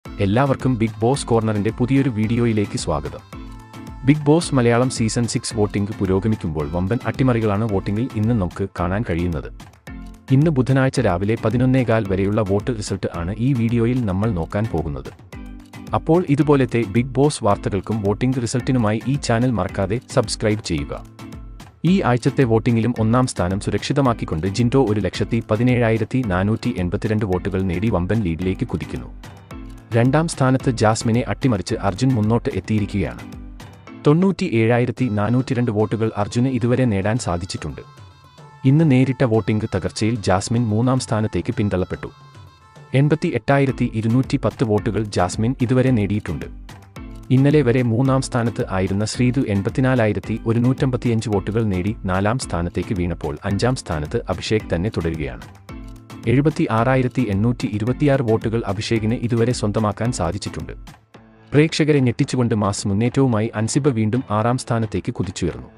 എല്ലാവർക്കും big boss കോർണറിന്റെ പുതിയൊരു വീഡിയോയിലേക്ക് സ്വാഗതം. Big boss Malayalam season 6 voting പുരോഗമിക്കുമ്പോൾ വമ്പൻ അട്ടിമറികളാണ് വോട്ടിംഗിൽ ഇന്ന് നമുക്ക് കാണാൻ കഴിയുന്നത്. ഇന്ന് ബുധനാഴ്ച രാവിലെ 11:15 വരെയുള്ള വോട്ട് റിസൾട്ട് ആണ് ഈ വീഡിയോയിൽ നമ്മൾ നോക്കാൻ പോകുന്നത്. അപ്പോൾ ഇതുപോലത്തെ ബിഗ് ബോസ് വാർത്തകൾക്കും വോട്ടിംഗ് റിസൾട്ടിനുമായി ഈ ചാനൽ മറക്കാതെ സബ്സ്ക്രൈബ് ചെയ്യുക. ഈ ആഴ്ചത്തെ വോട്ടിംഗിലും ഒന്നാം സ്ഥാനം സുരക്ഷിതമാക്കിക്കൊണ്ട് ജിൻഡോ 1,17,482 വോട്ടുകൾ നേടി വമ്പൻ ലീഡിലേക്ക് കുതിക്കുന്നു. രണ്ടാം സ്ഥാനത്ത് ജാസ്മിനെ അട്ടിമറിച്ച് അർജുൻ മുന്നോട്ട് എത്തിയിരിക്കുകയാണ്. 97,402 വോട്ടുകൾ അർജുന് ഇതുവരെ നേടാൻ സാധിച്ചിട്ടുണ്ട്. ഇന്ന് നേരിട്ട വോട്ടിംഗ് തകർച്ചയിൽ ജാസ്മിൻ മൂന്നാം സ്ഥാനത്തേക്ക് പിന്തള്ളപ്പെട്ടു. 88,210 വോട്ടുകൾ ജാസ്മിൻ ഇതുവരെ നേടിയിട്ടുണ്ട്. ഇന്നലെ വരെ മൂന്നാം സ്ഥാനത്ത് ആയിരുന്ന ശ്രീതു 84,155 വോട്ടുകൾ നേടി നാലാം സ്ഥാനത്തേക്ക് വീണപ്പോൾ അഞ്ചാം സ്ഥാനത്ത് അഭിഷേക് തന്നെ തുടരുകയാണ്. 76,826 വോട്ടുകൾ അഭിഷേകിന് ഇതുവരെ സ്വന്തമാക്കാൻ സാധിച്ചിട്ടുണ്ട്. പ്രേക്ഷകരെ ഞെട്ടിച്ചുകൊണ്ട് മാസ് മുന്നേറ്റവുമായി അൻസിബ വീണ്ടും ആറാം സ്ഥാനത്തേക്ക് കുതിച്ചുയർന്നു.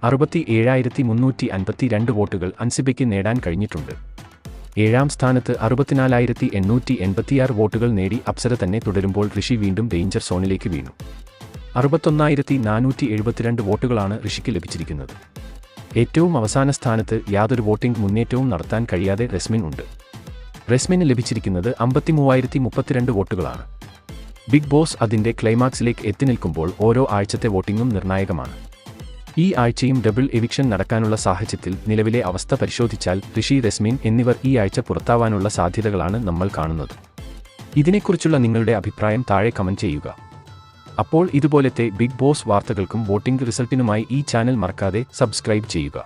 67,352 വോട്ടുകൾ അൻസിബയ്ക്ക് നേടാൻ കഴിഞ്ഞിട്ടുണ്ട്. ഏഴാം സ്ഥാനത്ത് 64,886 വോട്ടുകൾ നേടി അപ്സര തന്നെ തുടരുമ്പോൾ ഋഷി വീണ്ടും ഡേഞ്ചർ സോണിലേക്ക് വീണു. 61,472 വോട്ടുകളാണ് ഋഷിക്ക് ലഭിച്ചിരിക്കുന്നത്. ഏറ്റവും അവസാന സ്ഥാനത്ത് യാതൊരു വോട്ടിംഗ് മുന്നേറ്റവും നടത്താൻ കഴിയാതെ റസ്മിൻ ഉണ്ട്. റസ്മിന് ലഭിച്ചിരിക്കുന്നത് 53,032 വോട്ടുകളാണ്. ബിഗ് ബോസ് അതിന്റെ ക്ലൈമാക്സിലേക്ക് എത്തിനിൽക്കുമ്പോൾ ഓരോ ആഴ്ചത്തെ വോട്ടിംഗും നിർണായകമാണ്. ഈ ആഴ്ചയും ഡബിൾ എവിക്ഷൻ നടക്കാനുള്ള സാഹചര്യത്തിൽ നിലവിലെ അവസ്ഥ പരിശോധിച്ചാൽ ഋഷി, റസ്മിൻ എന്നിവർ ഈ ആഴ്ച പുറത്താവാനുള്ള സാധ്യതകളാണ് നമ്മൾ കാണുന്നത്. ഇതിനെക്കുറിച്ചുള്ള നിങ്ങളുടെ അഭിപ്രായം താഴെ കമന്റ് ചെയ്യുക. അപ്പോൾ ഇതുപോലത്തെ ബിഗ് ബോസ് വാർത്തകൾക്കും വോട്ടിംഗ് റിസൾട്ടിനുമായി ഈ ചാനൽ മറക്കാതെ സബ്സ്ക്രൈബ് ചെയ്യുക.